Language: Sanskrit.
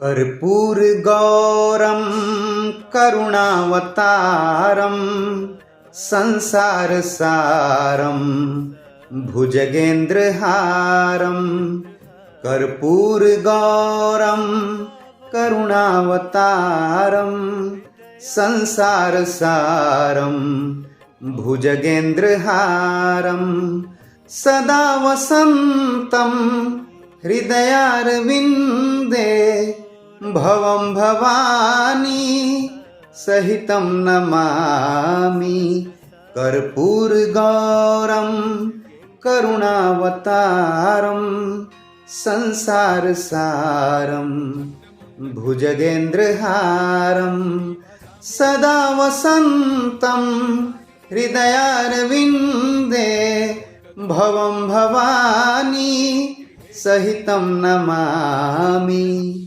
कर्पूरगौरं करुणावतारं संसारसारं भुजगेन्द्रहारं। कर्पूरगौरं करुणावतारं संसारसारं भुजगेन्द्रहारं। सदा वसन्तं हृदयारविन्दे भवं भवानी सहितं नमामि। कर्पूरगौरं करुणावतारं संसारसारं भुजगेन्द्रहारं। सदा वसन्तं हृदयारविन्दे भवं भवानी सहितं नमामि।